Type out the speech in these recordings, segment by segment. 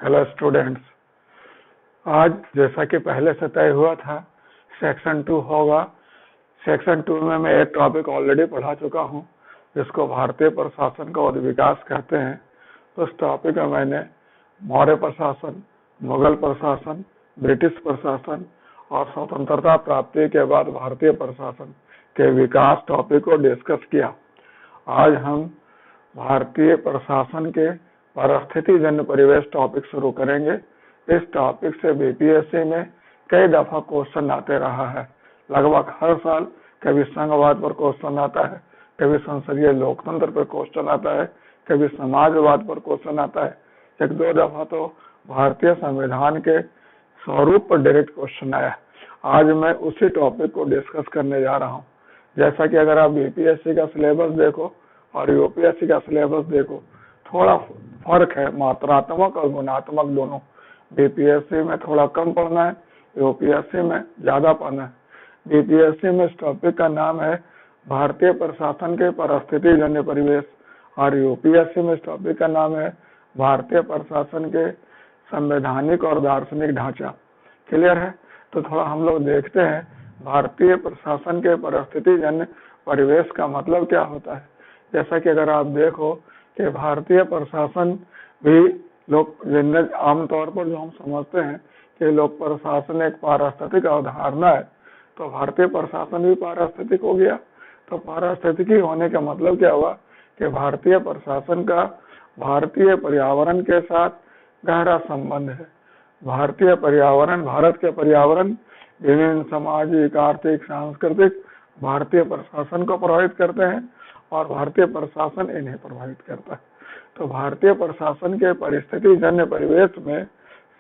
Hello students, आज जैसा कि पहले से तय हुआ था सेक्शन 2 होगा। सेक्शन 2 में मैं एक टॉपिक ऑलरेडी पढ़ा चुका हूं जिसको भारतीय प्रशासन का विकास कहते हैं। उस टॉपिक में मैंने मौर्य प्रशासन, मुगल प्रशासन, ब्रिटिश प्रशासन और स्वतंत्रता प्राप्ति के बाद भारतीय प्रशासन के विकास टॉपिक को डिस्कस किया। आज हम भारतीय प्रशासन के परिस्थिति जन्य परिवेश टॉपिक शुरू करेंगे। इस टॉपिक से बीपीएससी में कई दफा क्वेश्चन आते रहा है। लगभग हर साल कभी संघवाद पर क्वेश्चन आता है, कभी संसदीय लोकतंत्र पर क्वेश्चन आता है, कभी समाजवाद पर क्वेश्चन आता है। एक दो दफा तो भारतीय संविधान के स्वरूप पर डायरेक्ट क्वेश्चन आया। आज मैं उसी टॉपिक को डिस्कस करने जा रहा हूँ। जैसा कि अगर आप बीपीएससी का सिलेबस देखो और यूपीएससी का सिलेबस देखो, थोड़ा फर्क है, मात्रात्मक और गुणात्मक दोनों। बीपीएससी में थोड़ा कम पढ़ना है, यूपीएससी में ज्यादा पढ़ना है। बीपीएससी में इस टॉपिक का नाम है भारतीय प्रशासन के परिस्थिति जन्य परिवेश और यूपीएससी में इस टॉपिक का नाम है भारतीय प्रशासन के संवैधानिक और दार्शनिक ढांचा। क्लियर है? तो थोड़ा हम लोग देखते हैं भारतीय प्रशासन के परिस्थिति जन्य परिवेश का मतलब क्या होता है। जैसा कि अगर आप देखो कि भारतीय प्रशासन भी लोग आमतौर पर जो हम समझते हैं कि लोक प्रशासन एक पारिस्थितिक अवधारणा है, तो भारतीय प्रशासन भी पारिस्थितिक हो गया। तो पारिस्थितिकी होने का मतलब क्या हुआ कि भारतीय प्रशासन का भारतीय पर्यावरण के साथ गहरा संबंध है। भारतीय पर्यावरण, भारत के पर्यावरण विभिन्न सामाजिक, आर्थिक, सांस्कृतिक भारतीय प्रशासन को प्रभावित करते हैं और भारतीय प्रशासन इन्हें प्रभावित करता है। तो भारतीय प्रशासन के परिस्थिति जन्य परिवेश में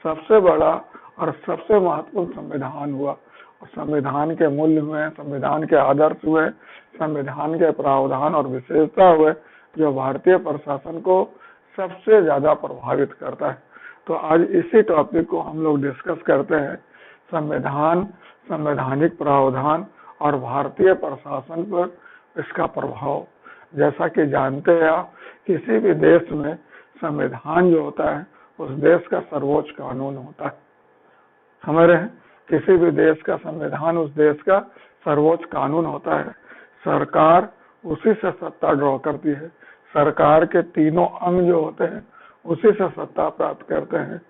सबसे बड़ा और सबसे महत्वपूर्ण संविधान हुआ। और संविधान के मूल्य हुए, संविधान के आदर्श हुए, संविधान के प्रावधान और विशेषता हुए जो भारतीय प्रशासन को सबसे ज्यादा प्रभावित करता है। तो आज इसी टॉपिक को हम लोग डिस्कस करते हैं, संविधान, संवैधानिक प्रावधान और भारतीय प्रशासन पर इसका प्रभाव। जैसा कि जानते हैं आप, किसी भी देश में संविधान जो होता है उस देश का सर्वोच्च कानून होता है। समझ रहे हैं? किसी भी देश का संविधान उस देश का सर्वोच्च कानून होता है। सरकार उसी से सत्ता ड्रॉ करती है। सरकार के तीनों अंग जो होते हैं उसी से सत्ता प्राप्त करते हैं।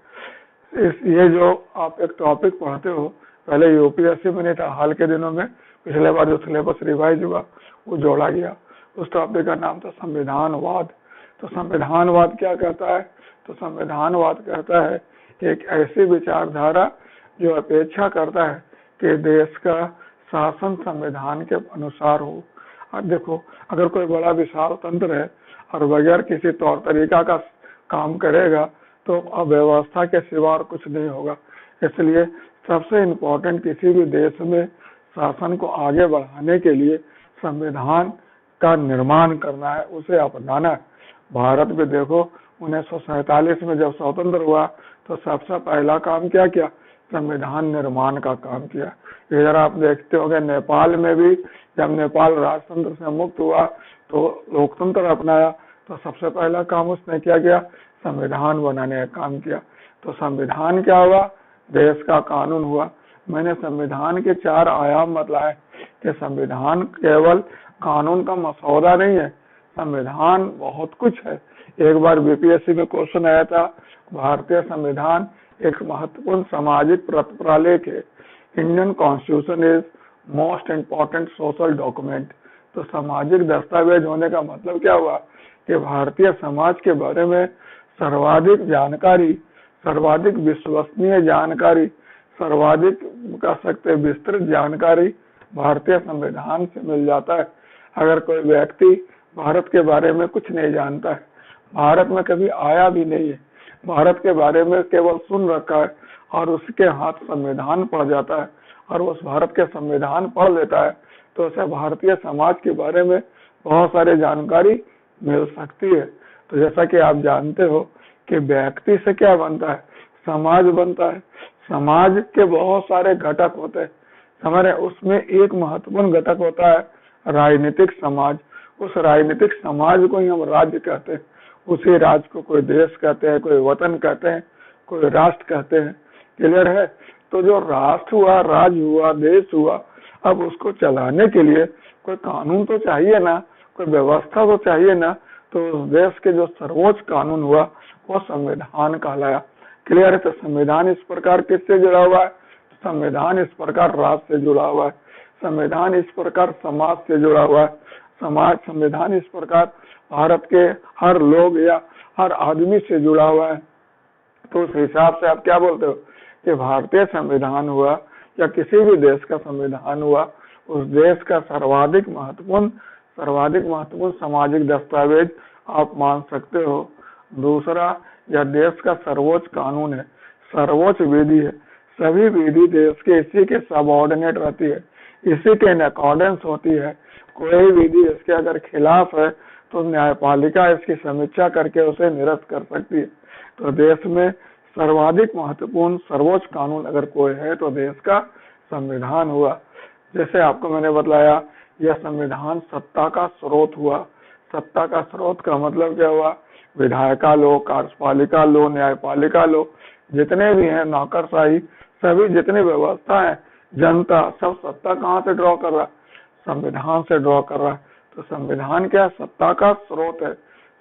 ये जो आप एक टॉपिक पढ़ते हो, पहले यूपीएससी में नहीं था, हाल के दिनों में पिछले बार जो सिलेबस रिवाइज हुआ वो जोड़ा गया। उस टॉपिक का नाम था संविधानवाद। तो संविधानवाद क्या कहता है? तो संविधानवाद कहता है कि एक ऐसी विचारधारा जो अपेक्षा करता है कि देश का शासन संविधान के अनुसार हो। अब देखो, अगर कोई बड़ा विशाल तंत्र है और बगैर किसी तौर तरीका का काम करेगा तो अव्यवस्था के सिवा और कुछ नहीं होगा। इसलिए सबसे इम्पोर्टेंट किसी भी देश में शासन को आगे बढ़ाने के लिए संविधान का निर्माण करना है, उसे अपनाना है। भारत में देखो 1947 में जब स्वतंत्र हुआ तो सबसे पहला काम क्या किया? संविधान निर्माण का काम किया। इधर आप देखते होंगे नेपाल में भी जब नेपाल राजतंत्र से मुक्त हुआ तो लोकतंत्र अपनाया, तो सबसे पहला काम उसने क्या किया? संविधान बनाने का काम किया। तो संविधान क्या हुआ? देश का कानून हुआ। मैंने संविधान के 4 आयाम बतलाए कि संविधान केवल कानून का मसौदा नहीं है, संविधान बहुत कुछ है। एक बार बीपीएससी में क्वेश्चन आया था, भारतीय संविधान एक महत्वपूर्ण सामाजिक प्रलेख है। Indian constitution is most important social document. तो सामाजिक दस्तावेज होने का मतलब क्या हुआ कि भारतीय समाज के बारे में सर्वाधिक जानकारी, सर्वाधिक विश्वसनीय जानकारी, सर्वाधिक कह सकते विस्तृत जानकारी भारतीय संविधान से मिल जाता है। अगर कोई व्यक्ति भारत के बारे में कुछ नहीं जानता है, भारत में कभी आया भी नहीं है, भारत के बारे में केवल सुन रखा है और उसके हाथ संविधान पढ़ जाता है और उस भारत के संविधान पढ़ लेता है, तो उसे भारतीय समाज के बारे में बहुत सारी जानकारी मिल सकती है। तो जैसा कि आप जानते हो कि व्यक्ति से क्या बनता है? समाज बनता है। समाज के बहुत सारे घटक होते हैं, हमारे उसमें एक महत्वपूर्ण घटक होता है राजनीतिक समाज। उस राजनीतिक समाज को ही हम राज्य कहते हैं। उसी राज्य को कोई देश कहते हैं, कोई वतन कहते हैं। कोई राष्ट्र कहते हैं। क्लियर है? तो जो राष्ट्र हुआ, राज्य हुआ, देश हुआ, अब उसको चलाने के लिए कोई कानून तो चाहिए ना, कोई व्यवस्था तो चाहिए ना। तो उस देश के जो सर्वोच्च कानून हुआ वो संविधान कहलाया। क्लियर है? तो संविधान इस प्रकार किससे जुड़ा हुआ है? संविधान इस प्रकार राष्ट्र से जुड़ा हुआ है, संविधान इस प्रकार समाज से जुड़ा हुआ है, संविधान इस प्रकार भारत के हर लोग या हर आदमी से जुड़ा हुआ है। तो उस हिसाब से आप क्या बोलते हो कि भारतीय संविधान हुआ या किसी भी देश का संविधान हुआ, उस देश का सर्वाधिक महत्वपूर्ण सामाजिक दस्तावेज आप मान सकते हो। दूसरा, यह देश का सर्वोच्च कानून है, सर्वोच्च विधि है। सभी विधि देश के इसी के सबऑर्डिनेट रहती है, इसी के इन अकॉर्डेंस होती है। कोई विधि इसके अगर खिलाफ है तो न्यायपालिका इसकी समीक्षा करके उसे निरस्त कर सकती है। तो देश में सर्वाधिक महत्वपूर्ण सर्वोच्च कानून अगर कोई है तो देश का संविधान हुआ। जैसे आपको मैंने बताया, यह संविधान सत्ता का स्रोत हुआ। सत्ता का स्रोत का मतलब क्या हुआ? विधायिका लो, कार्यपालिका लो, न्यायपालिका लो, जितने भी हैं, नौकरशाही, सभी जितनी व्यवस्था है, जनता, सब सत्ता कहाँ से ड्रॉ कर रहा है? संविधान से ड्रॉ कर रहा है। तो संविधान क्या? सत्ता का स्रोत है।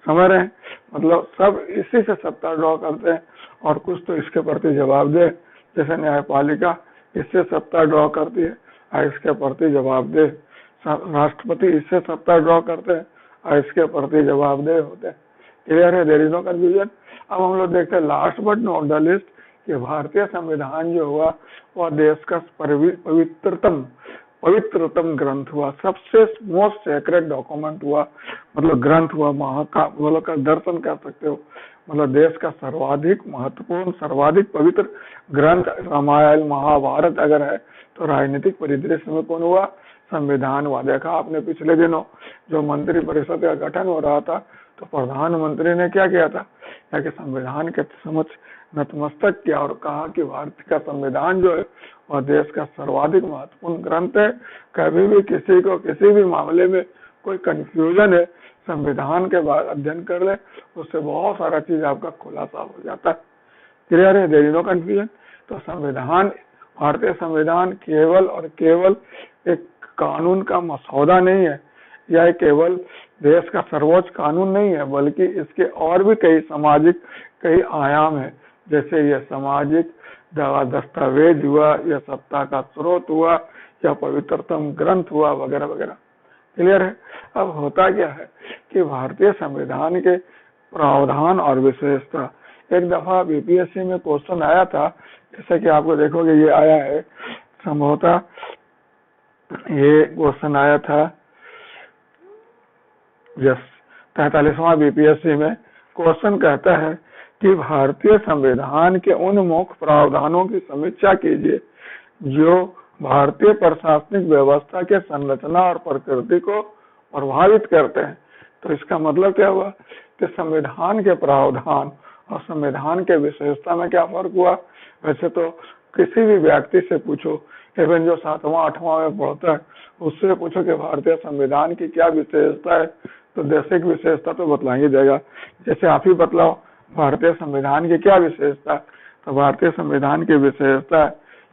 समझ रहे हैं? मतलब सब इसी से सत्ता ड्रॉ करते हैं और कुछ तो इसके प्रति जवाबदेह, जैसे न्यायपालिका इससे सत्ता ड्रॉ करती है और इसके प्रति जवाबदेह, राष्ट्रपति इससे सत्ता ड्रॉ करते हैं और इसके प्रति जवाबदेह होते हैं। क्लियर है? There is no confusion. अब हम लोग देखते हैं last but not the least कि भारतीय संविधान जो हुआ वह देश का पवित्रतम ग्रंथ हुआ, सबसे मोस्ट सेक्रेड डॉक्यूमेंट हुआ, मतलब ग्रंथ हुआ, महाकाव्य का दर्शन कर सकते हो। मतलब देश का सर्वाधिक महत्वपूर्ण, सर्वाधिक पवित्र ग्रंथ रामायण महाभारत अगर है तो राजनीतिक परिदृश्य में कौन हुआ? संविधान हुआ। देखा आपने पिछले दिनों जो मंत्री परिषद का गठन हो रहा था तो प्रधानमंत्री ने क्या किया था कि संविधान के समक्ष नतमस्तक किया और कहा कि भारत का संविधान जो है वह देश का सर्वाधिक महत्वपूर्ण ग्रंथ है। कभी भी किसी को किसी भी मामले में कोई कंफ्यूजन है, संविधान के बाद अध्ययन कर ले, उससे बहुत सारा चीज आपका खुलासा हो जाता है। क्लियर है? There is no confusion. तो संविधान, भारतीय संविधान केवल और केवल एक कानून का मसौदा नहीं है, यह केवल देश का सर्वोच्च कानून नहीं है, बल्कि इसके और भी कई आयाम है। जैसे यह सामाजिक दस्तावेज हुआ, यह सत्ता का स्रोत हुआ, या पवित्रतम ग्रंथ हुआ, वगैरह वगैरह। क्लियर है? अब होता क्या है कि भारतीय संविधान के प्रावधान और विशेषता, एक दफा बीपीएससी में क्वेश्चन आया था, जैसे कि आपको देखोगे ये आया है, संभवतः ये क्वेश्चन आया था 43वां बीपीएससी में। क्वेश्चन कहता है कि भारतीय संविधान के उन मुख्य प्रावधानों की समीक्षा कीजिए जो भारतीय प्रशासनिक व्यवस्था के संरचना और प्रकृति को प्रभावित करते हैं। तो इसका मतलब क्या हुआ कि संविधान के प्रावधान और संविधान के विशेषता में क्या फर्क हुआ? वैसे तो किसी भी व्यक्ति से पूछो, इवन जो 7वां 8वां में पढ़ता है, उससे पूछो कि भारतीय संविधान की क्या विशेषता है, तो देशिक विशेषता तो बतला ही देगा। जैसे आप ही बतलाओ भारतीय संविधान की क्या विशेषता? तो भारतीय संविधान की विशेषता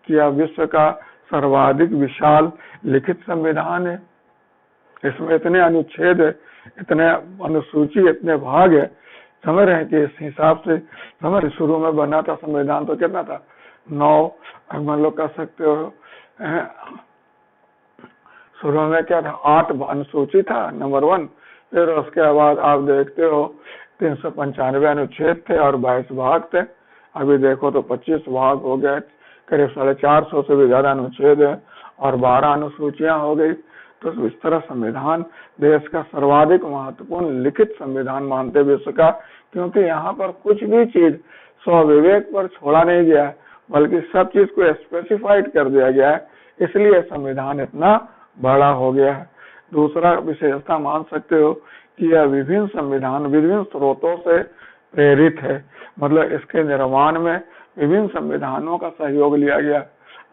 कि यह विश्व का सर्वाधिक विशाल लिखित संविधान है। इसमें इतने अनुच्छेद है, इतने अनुसूची, इतने भाग है। समझ रहे हैं कि इस हिसाब से समझ, शुरू में बना था संविधान तो कितना था? 9, मान लो कह सकते हो शुरू में क्या था? 8 अनुसूची था, नंबर 1। फिर उसके बाद आप देखते हो 395 अनुच्छेद थे और 22 भाग थे। अभी देखो तो 25 भाग हो गए, करीब 450 से भी ज्यादा अनुच्छेद है और 12 अनुसूचियां हो गई। तो इस तरह संविधान देश का सर्वाधिक महत्वपूर्ण लिखित संविधान मानते विश्व का, क्योंकि यहाँ पर कुछ भी चीज स्वविवेक पर छोड़ा नहीं गया है, बल्कि सब चीज को स्पेसिफाइड कर दिया गया है, इसलिए संविधान इतना बड़ा हो गया है। दूसरा विशेषता मान सकते हो कि यह विभिन्न संविधान विभिन्न स्रोतों से प्रेरित है, मतलब इसके निर्माण में विभिन्न संविधानों का सहयोग लिया गया।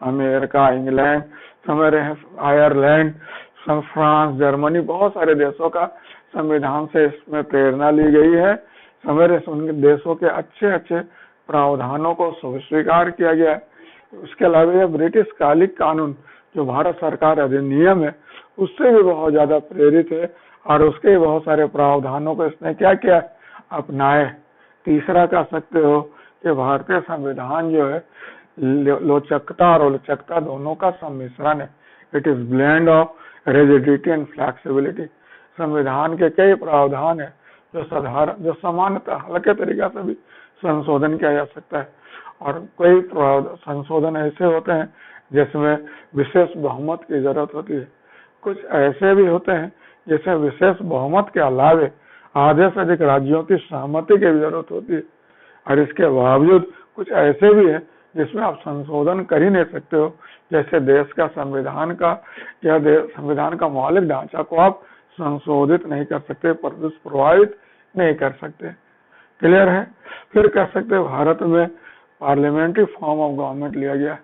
अमेरिका, इंग्लैंड, समझ रहे हैं, आयरलैंड, फ्रांस, जर्मनी, बहुत सारे देशों का संविधान से इसमें प्रेरणा ली गई है। समझ रहे, उनके देशों के अच्छे प्रावधानों को स्वीकार किया गया है। उसके अलावा यह ब्रिटिश कालिक कानून जो भारत सरकार अधिनियम है उससे भी बहुत ज्यादा प्रेरित है और उसके बहुत सारे प्रावधानों को इसने क्या किया, अपनाए। तीसरा कह सकते हो कि भारतीय संविधान जो है लोचकता और उलचकता दोनों का सम्मिश्रण है। It is blend of rigidity and flexibility. संविधान के कई प्रावधान है जो सामान्यतः हल्के तरीके से भी संशोधन किया जा सकता है और कई संशोधन ऐसे होते हैं जिसमें विशेष बहुमत की जरूरत होती है। कुछ ऐसे भी होते हैं जिसमें विशेष बहुमत के अलावे आधे से अधिक राज्यों की सहमति की भी जरूरत होती है और इसके बावजूद कुछ ऐसे भी है जिसमें आप संशोधन कर ही नहीं सकते हो, जैसे देश का संविधान का या संविधान का मौलिक ढांचा को आप संशोधित नहीं कर सकते, प्रभावित नहीं कर सकते। क्लियर है। फिर कह सकते हैं भारत में पार्लियामेंट्री फॉर्म ऑफ गवर्नमेंट लिया गया,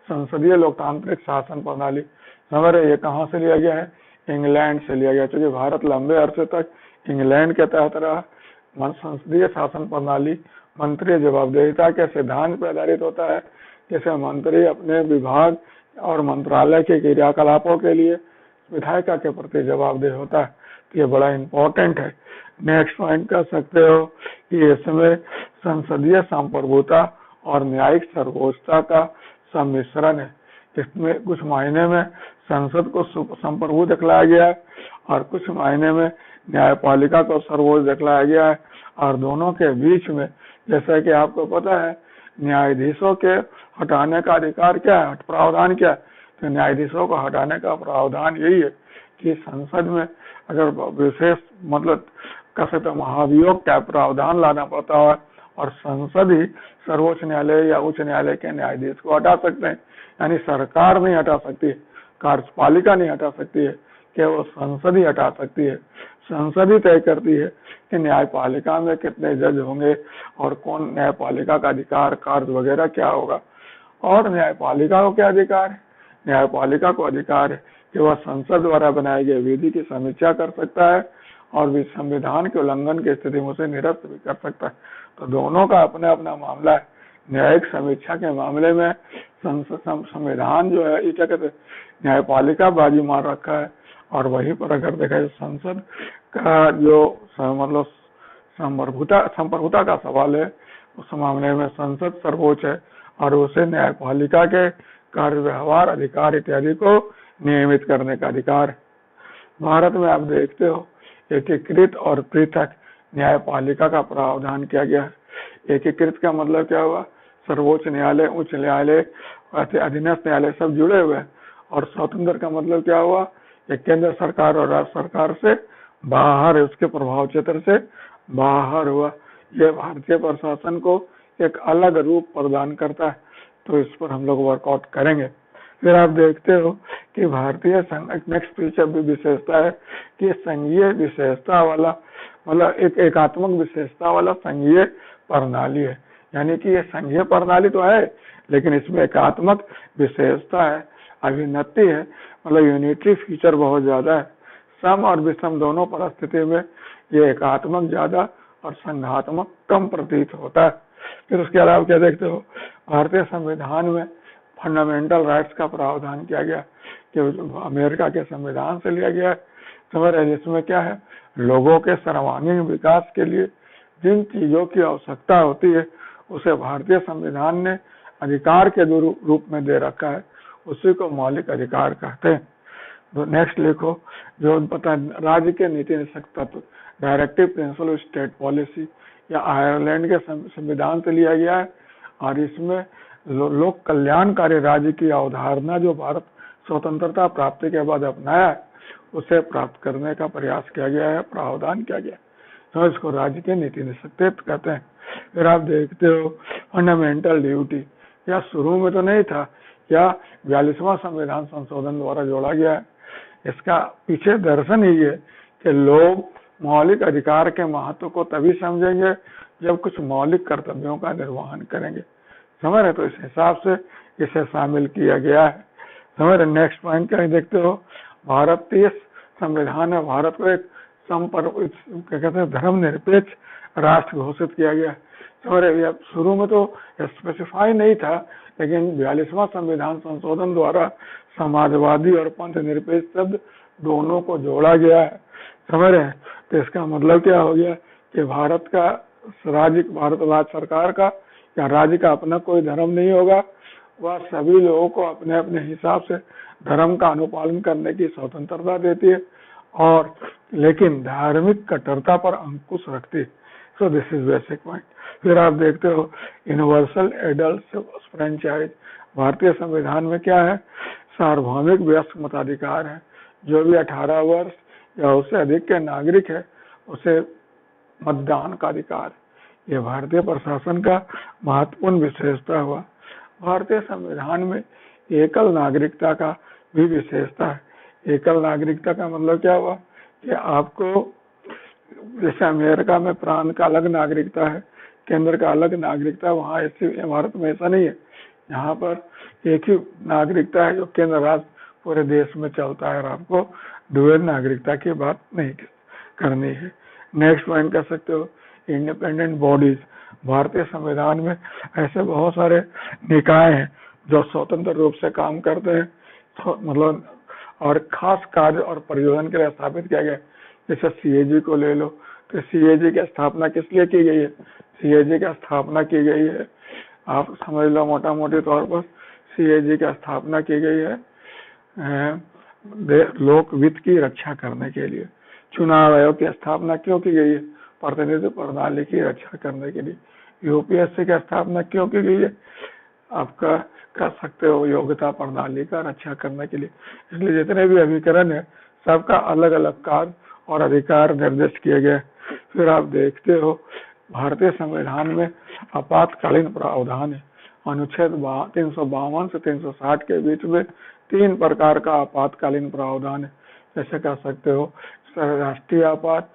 संसदीय लोकतांत्रिक शासन प्रणाली। समझ रहे ये कहाँ से लिया गया है, इंग्लैंड से लिया गया, क्योंकि भारत लंबे अरसे तक इंग्लैंड के तहत रहा। संसदीय शासन प्रणाली मंत्री जवाबदेहिता के सिद्धांत पर आधारित होता है, जैसे मंत्री अपने विभाग और मंत्रालय के क्रियाकलापों के लिए विधायिका के प्रति जवाबदेह होता है। तो ये बड़ा इंपॉर्टेंट है। नेक्स्ट पॉइंट कह सकते हो कि इसमें संसदीय संप्रभुता और न्यायिक सर्वोच्चता का सम्मिश्रण है। इसमें कुछ मायने में संसद को संप्रभु दिखलाया गया है और कुछ मायने में न्यायपालिका को सर्वोच्च दिखलाया गया है और दोनों के बीच में जैसा कि आपको पता है न्यायाधीशों के हटाने का अधिकार क्या है, प्रावधान क्या है, तो न्यायाधीशों को हटाने का प्रावधान यही है कि संसद में अगर विशेष मतलब कह सकते महाभियोग का प्रावधान लाना पड़ता है और संसद ही सर्वोच्च न्यायालय या उच्च न्यायालय के न्यायाधीश को हटा सकते हैं। यानी सरकार नहीं हटा सकती है, कार्यपालिका नहीं हटा सकती है, केवल संसद ही हटा सकती है। संसद ही तय करती है कि न्यायपालिका में कितने जज होंगे और कौन न्यायपालिका का अधिकार कार्य वगैरह क्या होगा। और न्यायपालिका को क्या अधिकार है, न्यायपालिका को अधिकार है कि वह संसद द्वारा बनाए गए विधि की समीक्षा कर सकता है और भी संविधान के उल्लंघन की स्थिति में उसे निरस्त भी कर सकता है। तो दोनों का अपना अपना मामला है। न्यायिक समीक्षा के मामले में संविधान जो है ये क्या कहते हैं न्यायपालिका बाजी मार रखा है और वहीं पर अगर देखा जाए संसद का जो मतलब संप्रभुता का सवाल है उस मामले में संसद सर्वोच्च है और उसे न्यायपालिका के कार्य व्यवहार अधिकार इत्यादि को नियमित करने का अधिकार। भारत में आप देखते हो एकीकृत और पृथक न्यायपालिका का प्रावधान किया गया है। एकीकृत का मतलब क्या हुआ, सर्वोच्च न्यायालय, उच्च न्यायालय, अधीनस्थ न्यायालय सब जुड़े हुए हैं। और स्वतंत्र का मतलब क्या हुआ, केंद्र सरकार और राज्य सरकार से बाहर, उसके प्रभाव क्षेत्र से बाहर हुआ। यह भारतीय प्रशासन को एक अलग रूप प्रदान करता है। तो इस पर हम लोग वर्कआउट करेंगे। फिर आप देखते हो कि भारतीय नेक्स्ट फीचर भी विशेषता है कि संघीय विशेषता वाला मतलब एक एकात्मक विशेषता वाला संघीय प्रणाली है। यानी कि ये संघीय प्रणाली तो है लेकिन इसमें एकात्मक विशेषता है, अभिन्नति है, मतलब यूनिटरी फीचर बहुत ज्यादा है। सम और विषम दोनों परिस्थिति में ये एकात्मक ज्यादा और संघात्मक कम प्रतीत होता है। फिर उसके अलावा क्या देखते हो, भारतीय संविधान में फंडामेंटल राइट्स का प्रावधान किया गया कि अमेरिका के संविधान से लिया गया है। समझ रहे, जिसमें क्या है, लोगों के सर्वांगीण विकास के लिए जिन चीजों की आवश्यकता होती है उसे भारतीय संविधान ने अधिकार के रूप में दे रखा है, उसी को मौलिक अधिकार कहते हैं। तो नेक्स्ट लिखो, जो पता राज्य के नीति निषेध तत्व, डायरेक्टिव प्रिंसिपल स्टेट पॉलिसी, या आयरलैंड के संविधान से लिया गया है। और इसमें लोक कल्याणकारी राज्य की अवधारणा जो भारत स्वतंत्रता प्राप्ति के बाद अपनाया है उसे प्राप्त करने का प्रयास किया गया है, प्रावधान किया गया है। तो इसको राज्य के नीति निषेध कहते हैं। फिर आप देखते हो फंडामेंटल ड्यूटी, या शुरू में तो नहीं था, या 42वां संविधान संशोधन द्वारा जोड़ा गया है। इसका पीछे दर्शन ही है कि लोग मौलिक अधिकार के महत्व को तभी समझेंगे जब कुछ मौलिक कर्तव्यों का निर्वहन करेंगे। समझ रहे, तो इस हिसाब से इसे शामिल किया गया है। समझ रहे। नेक्स्ट पॉइंट क्या देखते हो, भारतीय संविधान में भारत को एक क्या कहते हैं धर्मनिरपेक्ष राष्ट्र घोषित किया गया। सॉरी, शुरू में तो स्पेसिफाई नहीं था, लेकिन 42वां संविधान संशोधन द्वारा समाजवादी और पंथ निरपेक्ष शब्द दोनों को जोड़ा गया है, समझ रहे हैं। तो इसका मतलब क्या हो गया कि भारत राज्य सरकार का या राज्य का अपना कोई धर्म नहीं होगा, वह सभी लोगों को अपने अपने हिसाब से धर्म का अनुपालन करने की स्वतंत्रता देती है, और लेकिन धार्मिक कट्टरता पर अंकुश रखती है। So this is basic point. फिर आप देखते हो यूनिवर्सल एडल्ट फ्रेंचाइज, भारतीय संविधान में क्या है, सार्वभौमिक वयस्क मताधिकार है। जो भी 18 वर्ष या उससे अधिक के नागरिक है उसे मतदान का अधिकार। ये भारतीय प्रशासन का महत्वपूर्ण विशेषता हुआ। भारतीय संविधान में एकल नागरिकता का भी विशेषता है। एकल नागरिकता का मतलब क्या हुआ कि आपको, जैसे अमेरिका में प्रांत का अलग नागरिकता है, केंद्र का अलग नागरिकता है, वहाँ ऐसी भारत में ऐसा नहीं है। यहाँ पर एक ही नागरिकता है जो केंद्र राज्य पूरे देश में चलता है, और आपको डुअल नागरिकता की बात नहीं करनी है। नेक्स्ट पॉइंट कर सकते हो इंडिपेंडेंट बॉडीज। भारतीय संविधान में ऐसे बहुत सारे निकाय हैं जो स्वतंत्र रूप से काम करते हैं, तो मतलब और खास कार्य और प्रयोजन के लिए स्थापित किया गया। जैसे सीएजी को ले लो, तो सीएजी की स्थापना किस लिए की गई है? सीएजी की स्थापना की गई है, आप समझ लो मोटा मोटी तौर पर, सीएजी की स्थापना की गई है लोक वित्त की रक्षा करने के लिए। चुनाव आयोग की स्थापना क्यों की गई है? प्रतिनिधि प्रणाली की रक्षा करने के लिए। यूपीएससी की स्थापना क्यों की गई है? आपका कर सकते हो योग्यता प्रणाली का रक्षा करने के लिए। इसलिए जितने भी अभिकरण है सबका अलग अलग कार्य और अधिकार निर्दिष्ट किए गए। फिर आप देखते हो भारतीय संविधान में आपातकालीन प्रावधान है। अनुच्छेद 352 से 360 के बीच में 3 प्रकार का आपातकालीन प्रावधान है। जैसे कह सकते हो राष्ट्रीय आपात,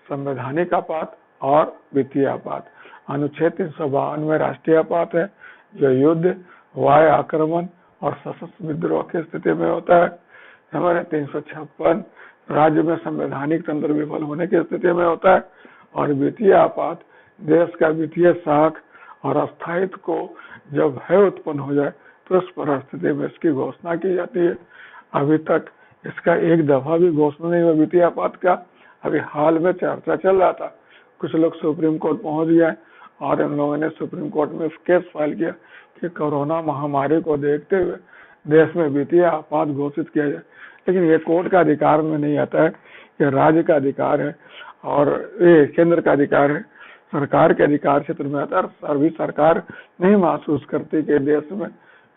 संवैधानिक आपात और वित्तीय आपात। अनुच्छेद 352 में राष्ट्रीय आपात है जो युद्ध, वायु आक्रमण और सशस्त्र विद्रोह की स्थिति में होता है। हमारे 356 राज्य में संवैधानिक तंत्र विफल होने की स्थिति में होता है। और वित्तीय आपात देश का वित्तीय साख और अस्थायित्व को जब भय उत्पन्न हो जाए तो उस परिस्थिति में इसकी घोषणा की जाती है। अभी तक इसका एक दफा भी घोषणा नहीं हुआ वित्तीय आपात का। अभी हाल में चर्चा चल रहा था, कुछ लोग सुप्रीम कोर्ट पहुंच गए और इन लोगों ने सुप्रीम कोर्ट में केस फाइल किया कि कोरोना महामारी को देखते हुए देश में वित्तीय आपात घोषित किया जाए। लेकिन ये कोर्ट का अधिकार में नहीं आता है, ये राज्य का अधिकार है और ये केंद्र का अधिकार है, सरकार के अधिकार क्षेत्र में आता है। अभी सरकार नहीं महसूस करती कि देश में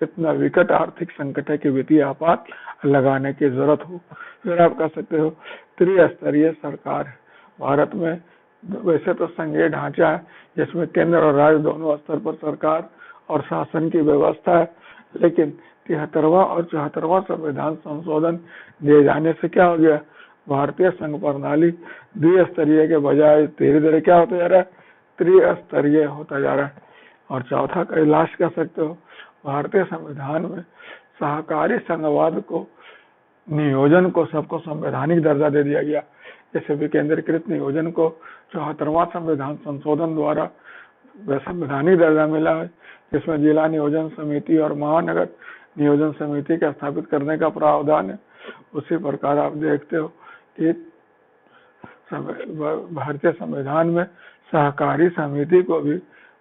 इतना विकट आर्थिक संकट है कि वित्तीय आपात लगाने की जरूरत हो। फिर आप कह सकते हो त्रिस्तरीय सरकार है। भारत में वैसे तो संघीय ढांचा है जिसमें केंद्र और राज्य दोनों स्तर पर सरकार और शासन की व्यवस्था है, लेकिन 73वां और 74वां संविधान संशोधन दिए जाने से क्या हो गया, भारतीय संघ प्रणाली द्विस्तरीय के बजाय धीरे धीरे क्या होता जा रहा है, त्रिस्तरीय होता जा रहा है। और चौथा का लास्ट कह सकते हो, भारतीय संविधान में सहकारी संघवाद को नियोजन को सबको संवैधानिक दर्जा दे दिया गया। जैसे विकेंद्रीकृत नियोजन को 74वां संविधान संशोधन द्वारा संवैधानिक दर्जा मिला है, जिसमें जिला नियोजन समिति और महानगर नियोजन समिति का स्थापित करने का प्रावधान है। उसी प्रकार आप देखते हो कि भारतीय संविधान में सहकारी समिति को भी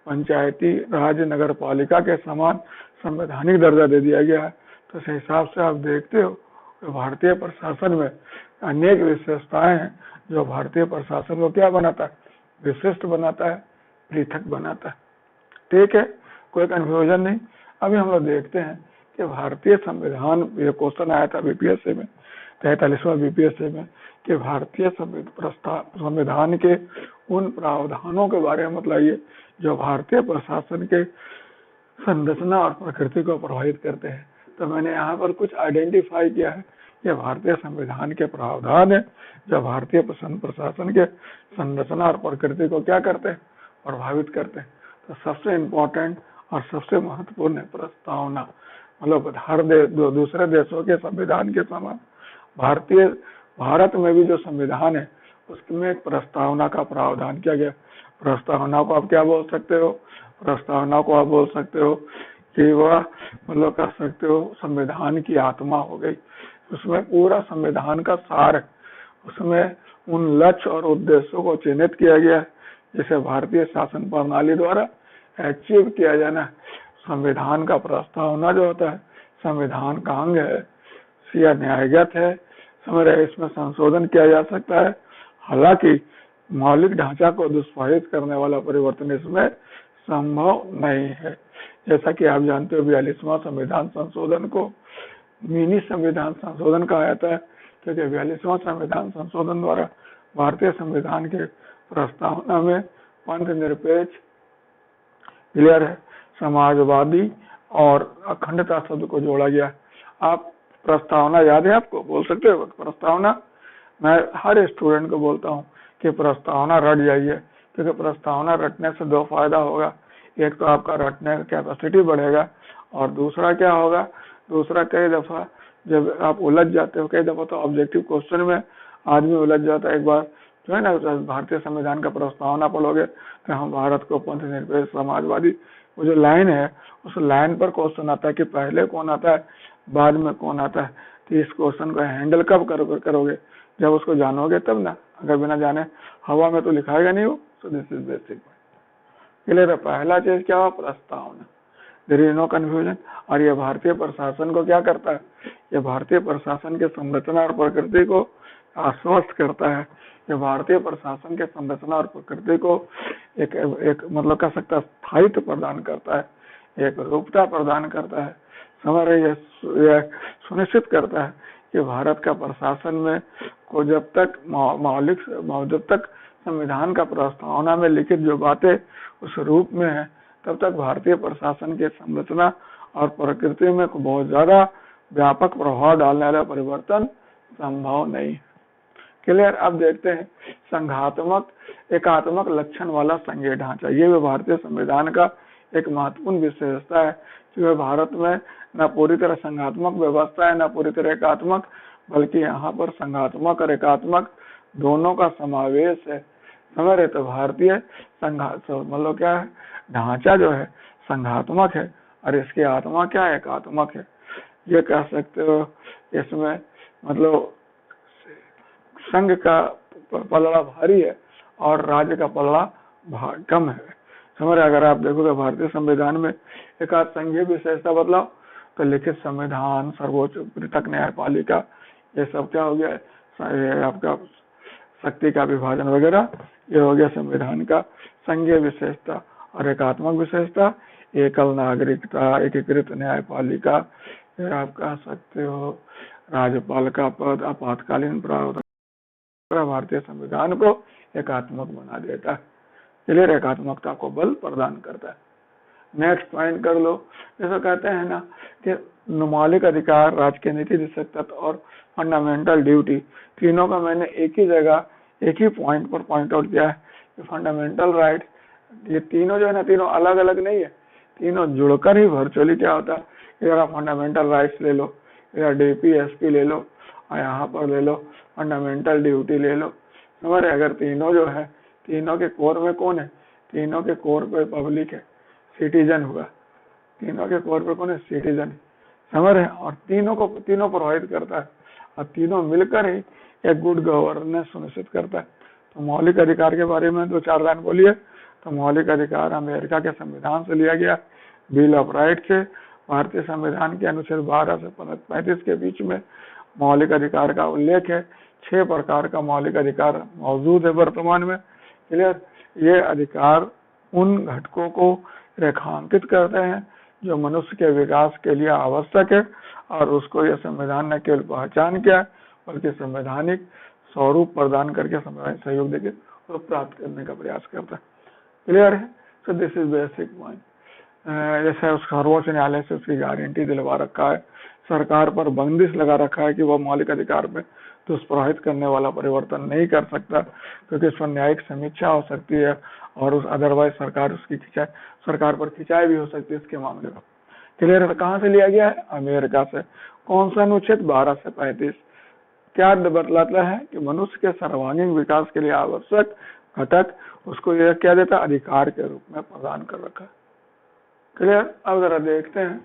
पंचायती राज नगर पालिका के समान संवैधानिक दर्जा दे दिया गया है। तो इस हिसाब से आप देखते हो कि भारतीय प्रशासन में अनेक विशेषताएं हैं जो भारतीय प्रशासन को क्या बनाता है, विशिष्ट बनाता है, पृथक बनाता है। ठीक है, कोई कंफ्यूजन नहीं। अभी हम लोग देखते हैं कि भारतीय संविधान, ये क्वेश्चन आया था बीपीएससी में, 43वां बीपीएससी में, कि भारतीय संविधान के उन प्रावधानों के बारे में बताइए जो भारतीय प्रशासन के संरचना और प्रकृति को प्रभावित करते हैं। तो मैंने यहाँ पर कुछ आइडेंटिफाई किया है, ये भारतीय संविधान के प्रावधान है जो भारतीय प्रशासन के संरचना और प्रकृति को क्या करते हैं, प्रभावित करते हैं। तो सबसे इम्पोर्टेंट और सबसे महत्वपूर्ण है प्रस्तावना। मतलब हर दूसरे देशों के संविधान के समान भारत में भी जो संविधान है उसमें एक प्रस्तावना का प्रावधान किया गया। प्रस्तावना को आप क्या बोल सकते हो? प्रस्तावना को आप बोल सकते हो कि वह मतलब कर सकते हो संविधान की आत्मा हो गई। उसमें पूरा संविधान का सार है, उसमें उन लक्ष्य और उद्देश्यों को चिन्हित किया गया है जिसे भारतीय शासन प्रणाली द्वारा अचीव किया जाना है। संविधान का प्रस्तावना जो होता है संविधान का अंग है, यह न्यायगत है, समझ रहे, इसमें संशोधन किया जा सकता है। हालांकि मौलिक ढांचा को दुष्प्रभावित करने वाला परिवर्तन इसमें संभव नहीं है। जैसा कि आप जानते हो 42वां संविधान संशोधन को मिनी संविधान संशोधन कहा जाता है, क्योंकि 42वां संविधान संशोधन द्वारा भारतीय संविधान के प्रस्तावना में पंथ निरपेक्ष, क्लियर है, समाजवादी और अखंडता शब्द को जोड़ा गया। आप प्रस्तावना याद है आपको? बोल सकते हो प्रस्तावना? मैं हर स्टूडेंट को बोलता हूँ कि प्रस्तावना रट जाइए, क्योंकि प्रस्तावना रटने से दो फायदा होगा। एक तो आपका रटने का कैपेसिटी बढ़ेगा और दूसरा क्या होगा, दूसरा कई दफा जब आप उलझ जाते हो, कई दफा तो ऑब्जेक्टिव क्वेश्चन में आदमी उलझ जाता है। एक बार जो है ना भारतीय संविधान का प्रस्तावना पढ़ोगे तो हम भारत को पंथ निरपेक्ष समाजवादी, वो जो लाइन है उस लाइन पर क्वेश्चन आता है कि पहले कौन आता है बाद में कौन आता है। तो इस क्वेश्चन को हैंडल कब करोगे? जब उसको जानोगे तब ना, अगर बिना जाने हवा में तो लिखाएगा नहीं हो। So this is basic clear है। पहला चीज क्या हुआ? प्रस्तावना, देयर इज नो कंफ्यूजन। और ये भारतीय प्रशासन को क्या करता है? ये भारतीय प्रशासन के संरचना और प्रकृति को आश्वस्त करता है। ये भारतीय प्रशासन के संरचना और प्रकृति को एक मतलब कह सकता है स्थायित्व प्रदान करता है, एक रूपता प्रदान करता है। समझ रहे? ये सुनिश्चित करता है कि भारत का प्रशासन में को जब तक संविधान का प्रस्तावना में लिखित जो बातें उस रूप में है, तब तक भारतीय प्रशासन के संरचना और प्रकृति में बहुत ज्यादा व्यापक प्रभाव डालने वाला परिवर्तन संभव नहीं। क्लियर? अब देखते हैं संघात्मक एकात्मक लक्षण वाला संघीय ढांचा। ये भी भारतीय संविधान का एक महत्वपूर्ण विशेषता है कि वह भारत में न पूरी तरह संघात्मक व्यवस्था है न पूरी तरह एकात्मक, बल्कि यहाँ पर संघात्मक और एकात्मक दोनों का समावेश है। समझ रहे? तो भारतीय मतलब क्या है, ढांचा जो है संघात्मक है और इसकी आत्मा क्या है? एकात्मक है। ये कह सकते हो इसमें मतलब संघ का पलड़ा भारी है और राज्य का पलड़ा कम है। समझ रहे? अगर आप देखोगे भारतीय संविधान में एक आध संघीय विशेषता बदलाव तो लिखित संविधान, सर्वोच्च पृथक न्यायपालिका, ये सब क्या हो गया? आपका शक्ति का विभाजन वगैरह, ये हो गया संविधान का संघीय विशेषता। और एकात्मक विशेषता एकल नागरिकता, एकीकृत न्यायपालिका, फिर आप कह सकते हो राज्यपाल का पद, आपातकालीन प्रावधान भारतीय संविधान को एकात्मक बना देता है। क्लियर? एकात्मकता को बल प्रदान करता है। नेक्स्ट पॉइंट कर लो, जैसा कहते हैं ना कि मौलिक अधिकार, राजकीय नीति तत्व और फंडामेंटल ड्यूटी, तीनों का मैंने एक ही जगह एक ही पॉइंट पर पॉइंट आउट किया है कि फंडामेंटल राइट, ये तीनों जो है ना तीनों अलग अलग नहीं है, तीनों जुड़कर ही वर्चुअली क्या होता है। इधर आप फंडामेंटल राइट्स ले लो, इधर DPSP ले लो और यहाँ पर ले लो फंडामेंटल ड्यूटी ले लो। समझ रहे? अगर तीनों जो है, तीनों के कोर में कौन है? तीनों के कोर पे पब्लिक है, सिटीजन होगा। तीनों के कोर पे कौन है? सिटीजन। समझ रहे? और तीनों प्रभावित करता है और तीनों मिलकर ही एक गुड गवर्नेंस सुनिश्चित करता है। तो मौलिक अधिकार के बारे में 2-4 लाइन बोलिए। तो मौलिक अधिकार अमेरिका के संविधान से लिया गया, बिल ऑफ राइट से। भारतीय संविधान के अनुच्छेद 12 से 35 के बीच में मौलिक अधिकार का उल्लेख है। 6 प्रकार का मौलिक अधिकार मौजूद है वर्तमान में। क्लियर? ये अधिकार उन घटकों को रेखांकित करते हैं जो मनुष्य के विकास के लिए आवश्यक है और उसको यह संविधान न केवल पहचान किया बल्कि संवैधानिक स्वरूप प्रदान करके सहयोग देकर और प्राप्त करने का प्रयास करता है। क्लियर है? So this is basic point. जैसे उस सर्वोच्च न्यायालय से उसकी गारंटी दिलवा रखा है, सरकार पर बंदिश लगा रखा है कि वह मौलिक अधिकार में दुष्प्रभावित करने वाला परिवर्तन नहीं कर सकता, क्योंकि इस पर न्यायिक समीक्षा हो सकती है और उस अदरवाइज सरकार पर खिंचाई भी हो सकती है इसके मामले में। क्लियर है? कहाँ से लिया गया है? अमेरिका से। कौन सा अनुच्छेद? 12 से 35। क्या बतलाता है कि मनुष्य के सर्वांगीण विकास के लिए आवश्यक घटक उसको यह क्या देता है, अधिकार के रूप में प्रदान कर रखा। क्लियर। अब जरा देखते हैं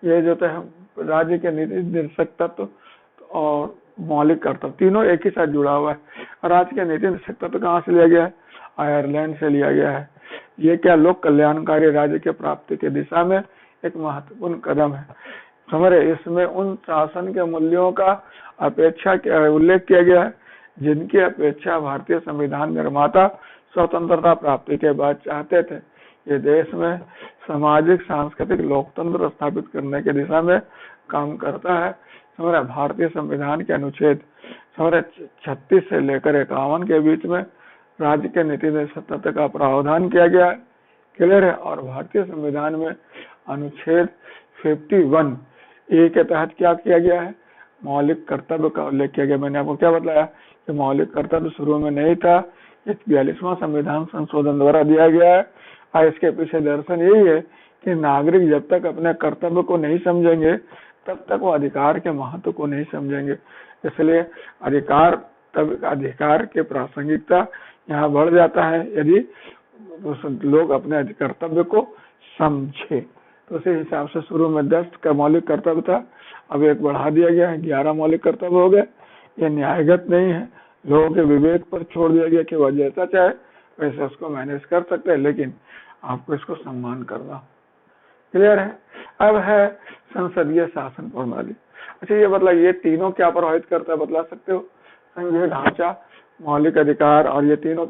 ये जो है राज्य के नीति निर्देशक तत्व और मौलिक कर्तव्य तीनों एक ही साथ जुड़ा हुआ है। राज्य के नीति निर्देशक तत्व कहाँ से लिया गया है, आयरलैंड से लिया गया है। ये क्या लोक कल्याणकारी राज्य के प्राप्ति की दिशा में एक महत्वपूर्ण कदम है। समझ रहे, इसमें उन शासन के मूल्यों का उल्लेख किया गया है जिनकी अपेक्षा भारतीय संविधान निर्माता स्वतंत्रता प्राप्ति के बाद चाहते थे। ये देश में सामाजिक सांस्कृतिक लोकतंत्र स्थापित करने की दिशा में काम करता है। समझ रहे, भारतीय संविधान के अनुच्छेद 36 से लेकर 51 के बीच में राज्य के नीति निर्देशक तत्व का प्रावधान किया गया है। क्लियर है। और भारतीय संविधान में अनुच्छेद 51 ए के तहत क्या किया गया है, मौलिक कर्तव्य का उल्लेख किया गया। मैंने आपको क्या बताया कि मौलिक कर्तव्य शुरू में नहीं था, ये 42वां संविधान संशोधन द्वारा दिया गया है। और इसके पीछे दर्शन यही है कि नागरिक जब तक अपने कर्तव्य को नहीं समझेंगे तब तक वो अधिकार के महत्व को नहीं समझेंगे। इसलिए अधिकार के प्रासंगिकता यहाँ बढ़ जाता है यदि लोग अपने कर्तव्य को समझे। तो उसी हिसाब से शुरू में 10 का मौलिक कर्तव्य था, अब एक बढ़ा दिया गया है, 11 मौलिक कर्तव्य हो गए। ये न्यायगत नहीं है, लोगों के विवेक पर छोड़ दिया गया कि वह जैसा चाहे वैसे उसको मैनेज कर सकते हैं, लेकिन आपको इसको सम्मान करना। क्लियर है। अब है संसदीय शासन प्रणाली। अच्छा, ये मतलब ये तीनों क्या प्रभावित करता है बतला सकते हो, संघीय ढांचा, मौलिक अधिकार और ये तीनों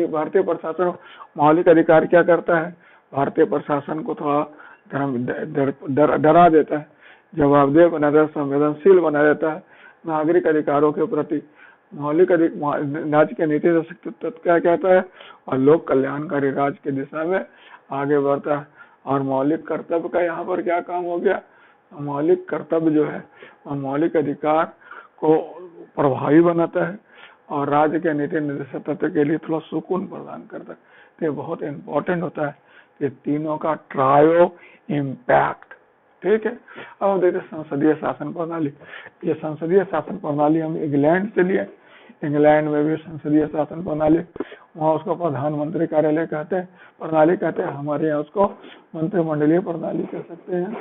भारतीय प्रशासन। मौलिक अधिकार क्या करता है, भारतीय प्रशासन को थोड़ा डरा देता है, जवाबदेह बना देता है, संवेदनशील बना देता है नागरिक अधिकारों के प्रति। मौलिक राज्य के नीति निर्देशक तत्व क्या कहता है, और लोक कल्याणकारी राज्य की दिशा में आगे बढ़ता है। और मौलिक कर्तव्य का यहाँ पर क्या काम हो गया, मौलिक कर्तव्य जो है वह मौलिक अधिकार को प्रभावी बनाता है और राज्य के नीति निर्देशक तत्व के लिए थोड़ा सुकून प्रदान करता है। तो ये बहुत इंपॉर्टेंट होता है कि तीनों का ट्रायो इम्पैक्ट। ठीक है। अब देखते संसदीय शासन प्रणाली। ये संसदीय शासन प्रणाली हम इंग्लैंड से लिए। इंग्लैंड में भी संसदीय शासन प्रणाली, वहाँ उसको प्रधानमंत्री कार्यालय कहते हैं, प्रणाली कहते हैं। हमारे यहाँ उसको मंत्रिमंडलीय प्रणाली कह सकते हैं।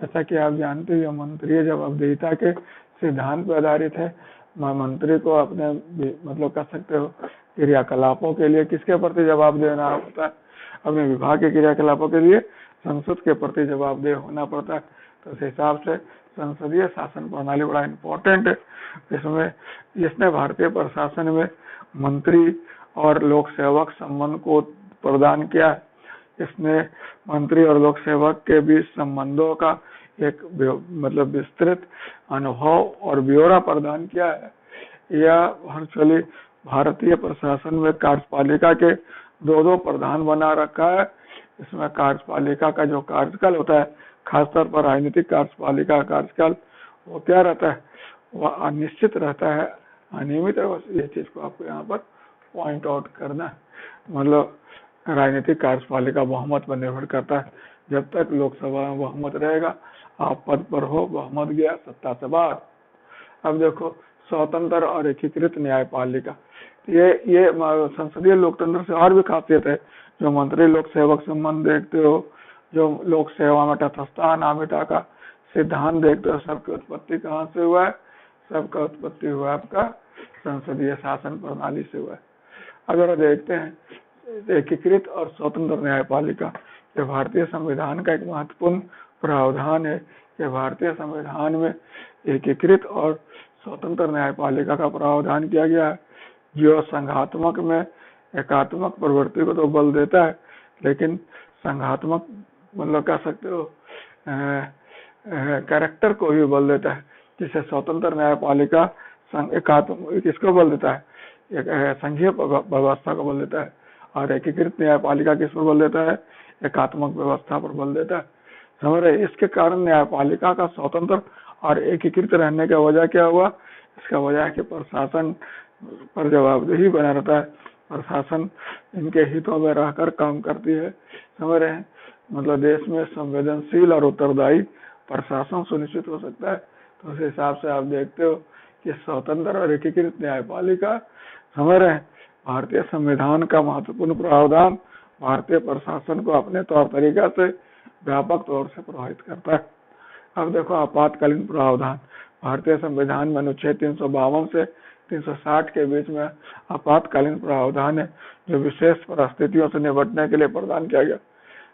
जैसा कि आप जानते हैं मंत्रीय जवाबदेहिता के सिद्धांत पर आधारित है। मंत्री को अपने मतलब कह सकते हो क्रियाकलापों के लिए किसके प्रति जवाब देना होता है, अपने विभाग के क्रियाकलापों के लिए संसद के प्रति जवाबदेह होना पड़ता है। तो इस हिसाब से संसदीय शासन प्रणाली बड़ा इम्पोर्टेंट है। इसने भारतीय प्रशासन में मंत्री और लोक सेवक संबंध को प्रदान किया है। इसने मंत्री और लोक सेवक के बीच संबंधों का एक मतलब विस्तृत अनुभव और ब्यौरा प्रदान किया है। यह वर्चुअली भारतीय प्रशासन में कार्यपालिका के दो प्रधान बना रखा है। इसमें कार्यपालिका का जो कार्यकाल होता है, खासतौर पर राजनीतिक कार्यपालिका का कार्यकाल वो क्या रहता है, वह अनिश्चित रहता है, अनियमित है। ये चीज को आपको यहाँ पर पॉइंट आउट करना है। मतलब राजनीतिक कार्यपालिका बहुमत पर निर्भर करता है। जब तक लोकसभा में बहुमत रहेगा आप पद पर हो, बहुमत गया सत्ता से बाहर। अब देखो स्वतंत्र और एकीकृत न्यायपालिका, ये संसदीय लोकतंत्र से और भी खासियत है। जो मंत्री लोक सेवक संबंध देखते हो, जो लोक सेवा में तटस्थता अनामिका का सिद्धांत देखते हो, सबकी उत्पत्ति कहाँ से हुआ है, सबका उत्पत्ति हुआ आपका संसदीय शासन प्रणाली से हुआ है। अगर देखते हैं एकीकृत और स्वतंत्र न्यायपालिका, ये भारतीय संविधान का एक महत्वपूर्ण प्रावधान है कि भारतीय संविधान में एकीकृत और स्वतंत्र न्यायपालिका का प्रावधान किया गया है, जो संघात्मक में एकात्मक प्रवृत्ति को तो बल देता है, लेकिन संघात्मक मतलब कह सकते हो कैरेक्टर को भी बल देता है। जिसे स्वतंत्र न्यायपालिका किसको बल देता है, संघीय व्यवस्था को बल देता है, और एकीकृत न्यायपालिका किस पर बल देता है, एकात्मक व्यवस्था पर बल देता है। समझ रहे। इसके कारण न्यायपालिका का स्वतंत्र और एकीकृत रहने का वजह क्या हुआ, इसका वजह है कि प्रशासन पर जवाबदेही बना रहता है, प्रशासन इनके हितों में रहकर काम करती है। समझ रहे हैं। मतलब देश में संवेदनशील और उत्तरदायी प्रशासन सुनिश्चित हो सकता है। तो उस हिसाब से आप देखते हो कि स्वतंत्र और एकीकृत न्यायपालिका, समझ रहे हैं, भारतीय संविधान का महत्वपूर्ण प्रावधान भारतीय प्रशासन को अपने तौर तरीका से व्यापक तौर से प्रभावित करता है। अब देखो आपातकालीन प्रावधान, भारतीय संविधान में अनुच्छेद 352 से 360 के बीच में आपातकालीन प्रावधान है जो विशेष परिस्थितियों से निपटने के लिए प्रदान किया गया।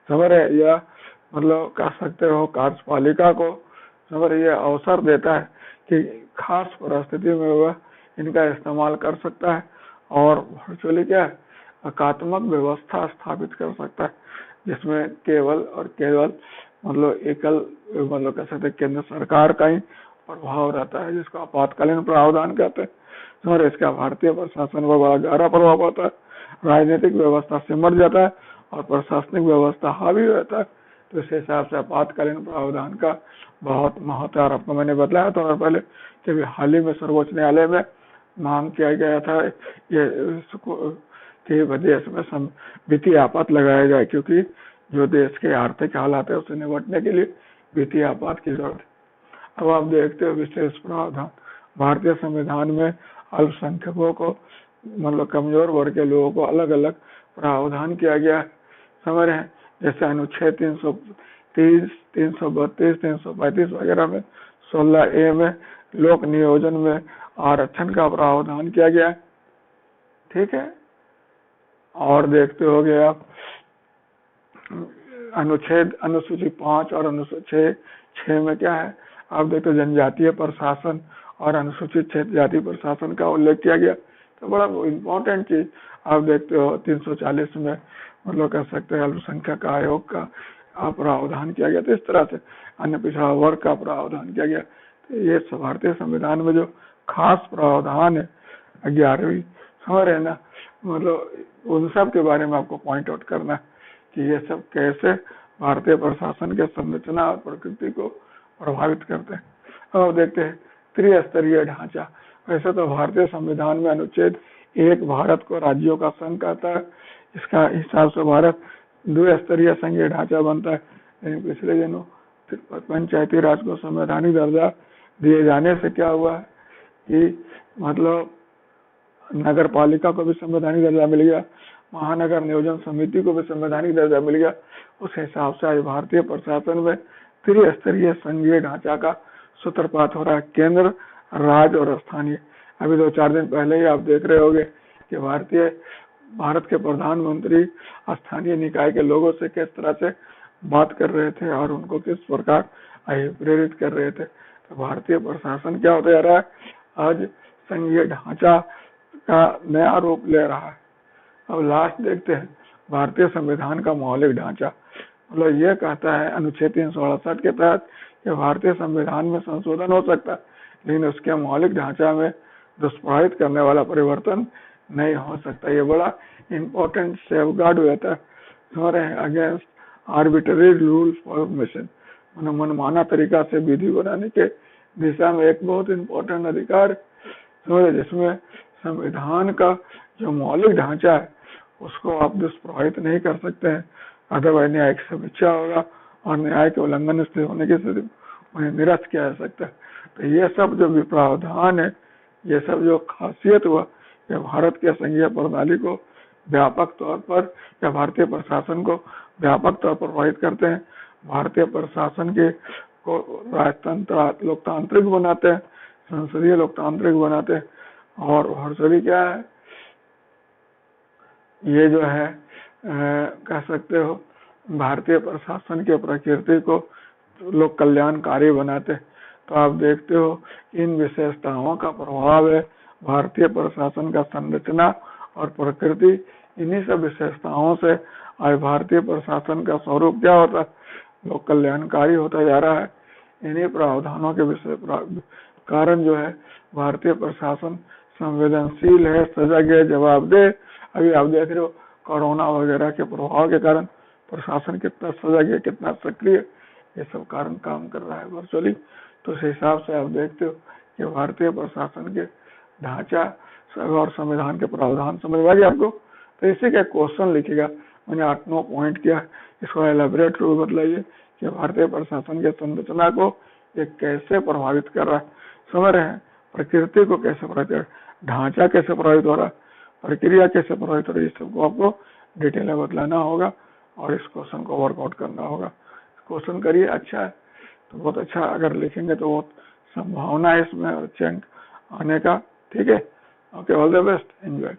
समझ रहे, यह मतलब कह सकते हो कार्यपालिका को समझ ये अवसर देता है कि खास परिस्थिति में वह इनका इस्तेमाल कर सकता है और वर्चुअली क्या है एकात्मक व्यवस्था स्थापित कर सकता है, जिसमें केवल और केवल मतलब एकल मतलब कह सकते केंद्र सरकार का ही प्रभाव रहता है, जिसको आपातकालीन प्रावधान कहते हैं। और इसका भारतीय प्रशासन पर बड़ा गहरा प्रभाव पड़ता है, राजनीतिक व्यवस्था सिमट जाता है और प्रशासनिक व्यवस्था हावी रहता है। तो इस हिसाब से आपातकालीन प्रावधान का बहुत महत्व है। आपको मैंने बताया था पहले कि हाल ही में सर्वोच्च न्यायालय में मांग किया गया था ये कि देश में वित्तीय आपात लगाया जाए, क्योंकि जो देश के आर्थिक हालात है उससे निपटने के लिए वित्तीय आपात की जरूरत है। अब आप देखते हो विशेष प्रावधान, भारतीय संविधान में अल्पसंख्यकों को मतलब कमजोर वर्ग के लोगों को अलग अलग प्रावधान किया गया है। समझ रहे हैं, जैसे अनुच्छेद 330, 332, 335 वगैरह में 16A में लोक नियोजन में आरक्षण का प्रावधान किया गया है। ठीक है, और देखते होगे आप अनुसूची 5 और अनुसूची 6 में क्या है, आप देखते हो जनजातीय प्रशासन और अनुसूचित क्षेत्र जाति प्रशासन का उल्लेख किया गया। तो बड़ा इम्पोर्टेंट चीज आप देखते हो 340 में मतलब कह सकते हैं अल्पसंख्यक आयोग का प्रावधान किया गया। तो इस तरह से अन्य पिछड़ा वर्ग का प्रावधान किया गया। तो ये भारतीय संविधान में जो खास प्रावधान है 11वीं समझ रहे ना, मतलब उन सब के बारे में आपको पॉइंट आउट करना है कि ये सब कैसे भारतीय प्रशासन के संरचना और प्रकृति को प्रभावित करते हैं। अब देखते हैं त्रिस्तरीय ढांचा। वैसे तो भारतीय संविधान में अनुच्छेद 1 भारत को राज्यों का संघ कहता है, इसका हिसाब से भारत द्विस्तरीय संघीय ढांचा बनता है। लेकिन पिछले दिनों पंचायती राज को संवैधानिक दर्जा दिए जाने से क्या हुआ है कि मतलब नगर पालिका को भी संवैधानिक दर्जा मिल गया, महानगर नियोजन समिति को भी संवैधानिक दर्जा मिल गया। उस हिसाब से आज भारतीय प्रशासन में त्रिस्तरीय संघीय ढांचा का सूत्रपात हो रहा है, केंद्र, राज्य और स्थानीय। अभी 2-4 दिन पहले ही आप देख रहे होंगे कि भारत के प्रधानमंत्री स्थानीय निकाय के लोगों से किस तरह से बात कर रहे थे और उनको किस प्रकार प्रेरित कर रहे थे। तो भारतीय प्रशासन क्या होता जा रहा है, आज संघीय ढांचा का नया रूप ले रहा है। अब लास्ट देखते हैं भारतीय संविधान का मौलिक ढांचा, मतलब यह कहता है अनुच्छेद 368 के तहत कि भारतीय संविधान में संशोधन हो सकता है, लेकिन उसके मौलिक ढांचा में दुष्प्रभावित करने वाला परिवर्तन नहीं हो सकता। ये बड़ा इम्पोर्टेंट सेफगार्ड रहता है समझ रहे हैं अगेंस्ट आर्बिट्ररी रूल फॉर्मेशन, मनमाना तरीका से विधि बनाने के दिशा में एक बहुत इम्पोर्टेंट अधिकार समझ, जिसमें संविधान का जो मौलिक ढांचा है उसको आप दुष्प्रभावित नहीं कर सकते हैं, अदरवाइज न्यायिक समीक्षा होगा और न्याय के उल्लंघन स्थिति होने की स्थिति उन्हें निरस्त किया जा सकता है। तो ये सब जो भी प्रावधान है, ये सब जो खासियत हुआ या भारत के संघीय प्रणाली को व्यापक तौर पर या भारतीय प्रशासन को व्यापक तौर पर प्रभावित करते हैं, भारतीय प्रशासन के को राजतंत्र लोकतांत्रिक बनाते हैं, संसदीय लोकतांत्रिक बनाते हैं। और वर्चुअली क्या है, ये जो है कह सकते हो भारतीय प्रशासन के प्रकृति को लोक कल्याणकारी बनाते। तो आप देखते हो इन विशेषताओं का प्रभाव है भारतीय प्रशासन का संरचना और प्रकृति। इन्हीं सब विशेषताओं से आज भारतीय प्रशासन का स्वरूप क्या होता है, लोक कल्याणकारी होता जा रहा है। इन्हीं प्रावधानों के विषय कारण जो है भारतीय प्रशासन संवेदनशील है, सजग है, जवाबदेह। अभी आप देख रहे हो कोरोना वगैरह के प्रभाव के कारण प्रशासन कितना सजग है, कितना सक्रिय, ये सब कारण काम कर रहा है वर्चुअली। तो इस हिसाब से आप देखते हो कि भारतीय प्रशासन के ढांचा और संविधान के प्रावधान समझ आ गया आपको। तो इसी का क्वेश्चन लिखिएगा, मैंने 8-9 पॉइंट किया, इसको एलेबरेट रूप बतलाइए कि भारतीय प्रशासन के संरचना को ये कैसे प्रभावित कर रहा है, समझ रहे हैं, प्रकृति को कैसे प्रभावित कर, ढांचा कैसे प्रभावित हो रहा है, प्रक्रिया कैसे प्रभावित हो रही है, इस सबको आपको डिटेल में बतलाना होगा और इस क्वेश्चन को वर्कआउट करना होगा। क्वेश्चन करिए, अच्छा है तो बहुत अच्छा, अगर लिखेंगे तो बहुत संभावना है इसमें अच्छे अंक आने का। ठीक है, okay, all the best, enjoy.